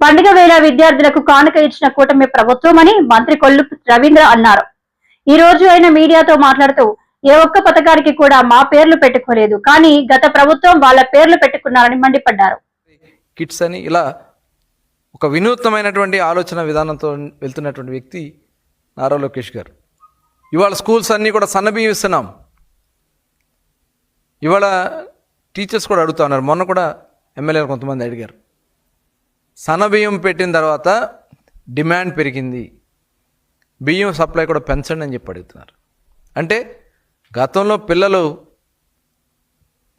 పండుగ వేళ విద్యార్థులకు కానుక ఇచ్చిన కూటమి ప్రభుత్వమని మంత్రి కొల్లు రవీంద్ర అన్నారు. ఈ రోజు ఆయన మీడియాతో మాట్లాడుతూ ఏ ఒక్క పథకానికి కూడా మా పేర్లు పెట్టుకోలేదు, కానీ గత ప్రభుత్వం వాళ్ళ పేర్లు పెట్టుకున్నారని మండిపడ్డారు. కిట్స్ అని ఇలా ఒక వినూత్నమైనటువంటి ఆలోచన విధానంతో వెళ్తున్నటువంటి వ్యక్తి నారా లోకేష్ గారు. ఇవాళ స్కూల్స్ అన్నీ కూడా సన్నబియ్యం ఇస్తున్నాం. ఇవాళ టీచర్స్ కూడా అడుగుతా ఉన్నారు. మొన్న కూడా ఎమ్మెల్యేలు కొంతమంది అడిగారు, సన్నబియ్యం పెట్టిన తర్వాత డిమాండ్ పెరిగింది, బియ్యం సప్లై కూడా పెంచండి అని చెప్పి అడుగుతున్నారు. అంటే గతంలో పిల్లలు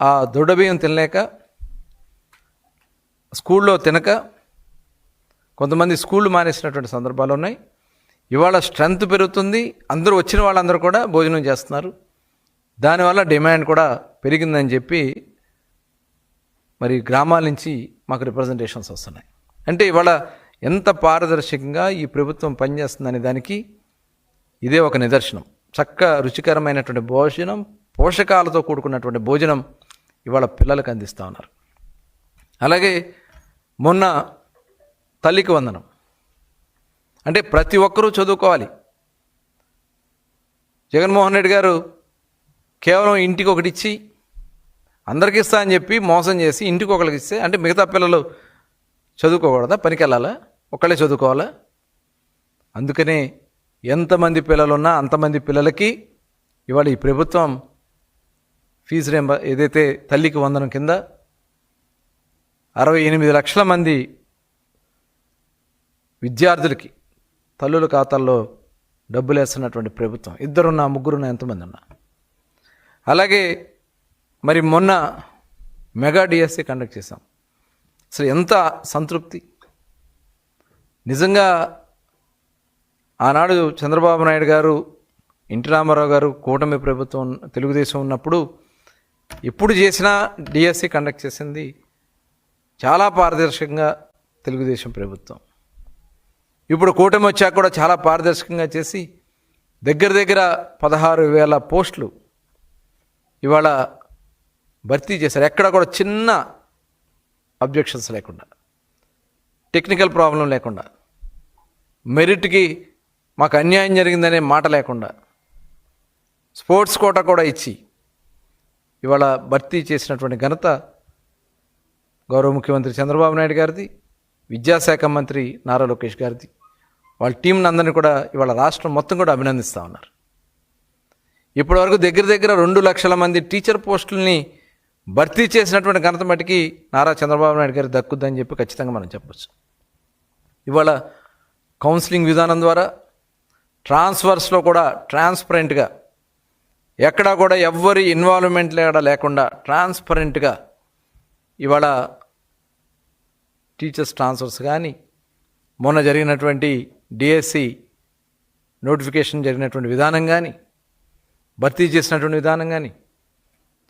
ఆ దొడ్డ బియ్యం తినలేక స్కూల్లో తినక కొంతమంది స్కూళ్ళు మానేసినటువంటి సందర్భాలు ఉన్నాయి. ఇవాళ స్ట్రెంత్ పెరుగుతుంది, అందరూ వచ్చిన వాళ్ళందరూ కూడా భోజనం చేస్తున్నారు, దానివల్ల డిమాండ్ కూడా పెరిగిందని చెప్పి మరి గ్రామాల నుంచి మాకు రిప్రజెంటేషన్స్ వస్తున్నాయి. అంటే ఇవాళ ఎంత పారదర్శకంగా ఈ ప్రభుత్వం పనిచేస్తుందనే దానికి ఇదే ఒక నిదర్శనం. రుచికరమైనటువంటి భోజనం, పోషకాలతో కూడుకున్నటువంటి భోజనం ఇవాళ పిల్లలకు అందిస్తూ ఉన్నారు. అలాగే మొన్న తల్లికి వందనం అంటే ప్రతి ఒక్కరూ చదువుకోవాలి. జగన్మోహన్ రెడ్డి గారు కేవలం ఇంటికి ఒకటి ఇచ్చి అందరికి ఇస్తా అని చెప్పి మోసం చేసి ఇంటికి ఒకరికి ఇస్తే అంటే మిగతా పిల్లలు చదువుకోకూడదా, పనికి వెళ్ళాలా, ఒకళ్ళే చదువుకోవాలా? అందుకనే ఎంతమంది పిల్లలున్నా అంతమంది పిల్లలకి ఇవాళ ఈ ప్రభుత్వం ఫీజు ఏదైతే తల్లికి వందనం కింద 68 లక్షల మంది విద్యార్థులకి తల్లుల ఖాతాల్లో డబ్బులు వేస్తున్నటువంటి ప్రభుత్వం. ఇద్దరున్నా ముగ్గురున్నా ఎంతమంది ఉన్నా. అలాగే మరి మొన్న మెగా డిఎస్సి కండక్ట్ చేశాం. అసలు ఎంత సంతృప్తి! నిజంగా ఆనాడు చంద్రబాబు నాయుడు గారు, ఎన్టీ రామారావు గారు, కూటమి ప్రభుత్వం తెలుగుదేశం ఉన్నప్పుడు ఎప్పుడు చేసినా డిఎస్సి కండక్ట్ చేసింది చాలా పారదర్శకంగా తెలుగుదేశం ప్రభుత్వం. ఇప్పుడు కూటమి వచ్చాక కూడా చాలా పారదర్శకంగా చేసి దగ్గర 16,000 పోస్టులు ఇవాళ భర్తీ చేశారు. ఎక్కడ కూడా చిన్న అబ్జెక్షన్స్ లేకుండా, టెక్నికల్ ప్రాబ్లం లేకుండా, మెరిట్కి మాకు అన్యాయం జరిగిందనే మాట లేకుండా, స్పోర్ట్స్ కోటా కూడా ఇచ్చి ఇవాళ భర్తీ చేసినటువంటి ఘనత గౌరవ ముఖ్యమంత్రి చంద్రబాబు నాయుడు గారిది, విద్యాశాఖ మంత్రి నారా లోకేష్ గారిది. వాళ్ళ టీంని అందరినీ కూడా ఇవాళ రాష్ట్రం మొత్తం కూడా అభినందిస్తూ ఉన్నారు. ఇప్పటివరకు దగ్గర 2 లక్షల మంది టీచర్ పోస్టుల్ని భర్తీ చేసినటువంటి ఘనత మటుకి నారా చంద్రబాబు నాయుడు గారికి దక్కుద్దని చెప్పి ఖచ్చితంగా మనం చెప్పచ్చు. ఇవాళ కౌన్సిలింగ్ విధానం ద్వారా ట్రాన్స్ఫర్స్లో కూడా ట్రాన్స్పరెంట్గా, ఎక్కడా కూడా ఎవ్వరి ఇన్వాల్వ్మెంట్ లేకుండా ట్రాన్స్పరెంట్గా ఇవాళ టీచర్స్ ట్రాన్స్ఫర్స్ కానీ, మొన్న జరిగినటువంటి డిఎస్సి నోటిఫికేషన్ జరిగినటువంటి విధానం కానీ, భర్తీ చేసినటువంటి విధానం కానీ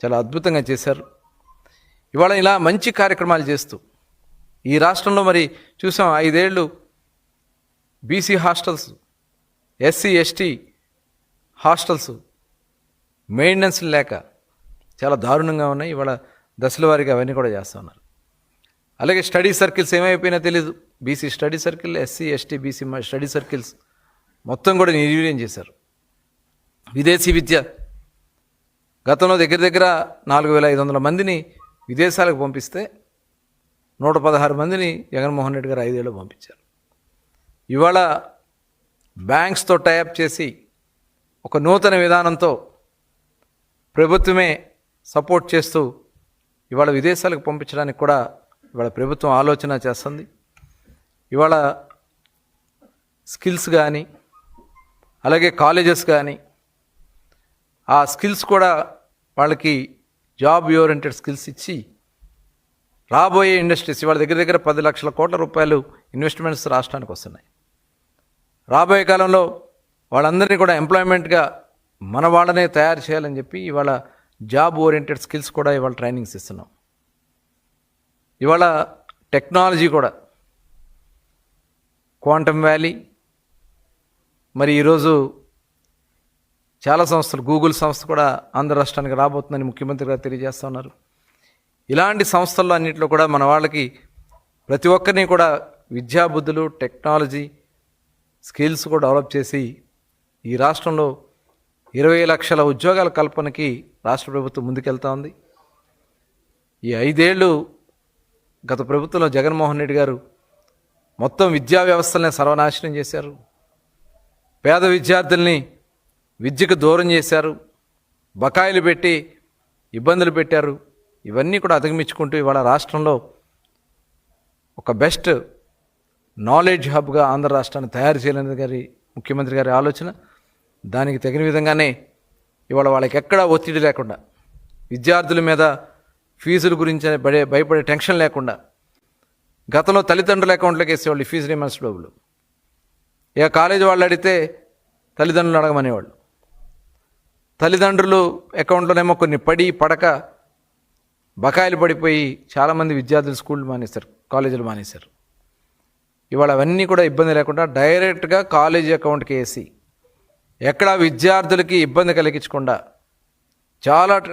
చాలా అద్భుతంగా చేశారు. ఇవాళ ఇలా మంచి కార్యక్రమాలు చేస్తూ ఈ రాష్ట్రంలో మరి చూసాం 5 ఏళ్ళు BC hostels, SC ST hostels maintenance లేక చాలా దారుణంగా ఉన్నాయి. ఇవాళ దశల వారీగా అవన్నీ కూడా చేస్తూ ఉన్నారు. అలాగే స్టడీ సర్కిల్స్ ఏమైపోయినా తెలీదు. BC study circle, SC ST BC study circles మొత్తం కూడా నిర్వీర్యం చేశారు. విదేశీ విద్య గతంలో దగ్గర 4,500 మందిని విదేశాలకు పంపిస్తే 116 మందిని జగన్మోహన్ రెడ్డి గారు 5 ఏళ్ళు పంపించారు. ఇవాళ బ్యాంక్స్తో టైఅప్ చేసి ఒక నూతన విధానంతో ప్రభుత్వమే సపోర్ట్ చేస్తూ ఇవాళ విదేశాలకు పంపించడానికి కూడా ఇవాళ ప్రభుత్వం ఆలోచన చేస్తుంది. ఇవాళ స్కిల్స్ కానీ, అలాగే కాలేజెస్ కానీ, ఆ స్కిల్స్ కూడా వాళ్ళకి జాబ్ ఓరియంటెడ్ స్కిల్స్ ఇచ్చి రాబోయే ఇండస్ట్రీస్ ఇవాళ దగ్గర 10 లక్షల కోట్ల రూపాయలు ఇన్వెస్ట్మెంట్స్ రాష్ట్రానికి వస్తున్నాయి. రాబోయే కాలంలో వాళ్ళందరినీ కూడా ఎంప్లాయ్మెంట్గా మన వాళ్ళనే తయారు చేయాలని చెప్పి ఇవాళ జాబ్ ఓరియంటెడ్ స్కిల్స్ కూడా ఇవాళ ట్రైనింగ్స్ ఇస్తున్నాం. ఇవాళ టెక్నాలజీ కూడా క్వాంటమ్ వ్యాలీ, మరి ఈరోజు చాలా సంస్థలు, గూగుల్ సంస్థ కూడా ఆంధ్ర రాష్ట్రానికి రాబోతుందని ముఖ్యమంత్రి గారు తెలియజేస్తూ ఉన్నారు. ఇలాంటి సంస్థల్లో అన్నింటిలో కూడా మన వాళ్ళకి ప్రతి ఒక్కరిని కూడా విద్యాబుద్ధులు, టెక్నాలజీ, స్కిల్స్ కూడా డెవలప్ చేసి ఈ రాష్ట్రంలో 20 లక్షల ఉద్యోగాల కల్పనకి రాష్ట్ర ప్రభుత్వం ముందుకెళ్తా ఉంది. ఈ 5 ఏళ్ళు గత ప్రభుత్వంలో జగన్మోహన్ రెడ్డి గారు మొత్తం విద్యా వ్యవస్థల్ని సర్వనాశనం చేశారు. పేద విద్యార్థుల్ని విద్యకు దూరం చేశారు. బకాయిలు పెట్టి ఇబ్బందులు పెట్టారు. ఇవన్నీ కూడా అధిగమించుకుంటూ ఇవాళ రాష్ట్రంలో ఒక బెస్ట్ నాలెడ్జ్ హబ్గా ఆంధ్ర రాష్ట్రాన్ని తయారు చేయాలనేది ముఖ్యమంత్రి గారి ఆలోచన. దానికి తగిన విధంగానే ఇవాళ వాళ్ళకి ఎక్కడా ఒత్తిడి లేకుండా, విద్యార్థుల మీద ఫీజుల గురించి భయపడే టెన్షన్ లేకుండా, గతంలో తల్లిదండ్రుల అకౌంట్లోకి వేసేవాళ్ళు ఫీజు రీయింబర్స్ డబ్బులు. ఇక కాలేజీ వాళ్ళు అడిగితే తల్లిదండ్రులు అడగమనేవాళ్ళు. తల్లిదండ్రులు అకౌంట్లోనేమో కొన్ని పడక బకాయిలు పడిపోయి చాలామంది విద్యార్థులు స్కూళ్ళు మానేశారు, కాలేజీలు మానేశారు. ఇవాళ అవన్నీ కూడా ఇబ్బంది లేకుండా డైరెక్ట్గా కాలేజీ అకౌంట్కి వేసి ఎక్కడా విద్యార్థులకి ఇబ్బంది కలిగించకుండా చాలా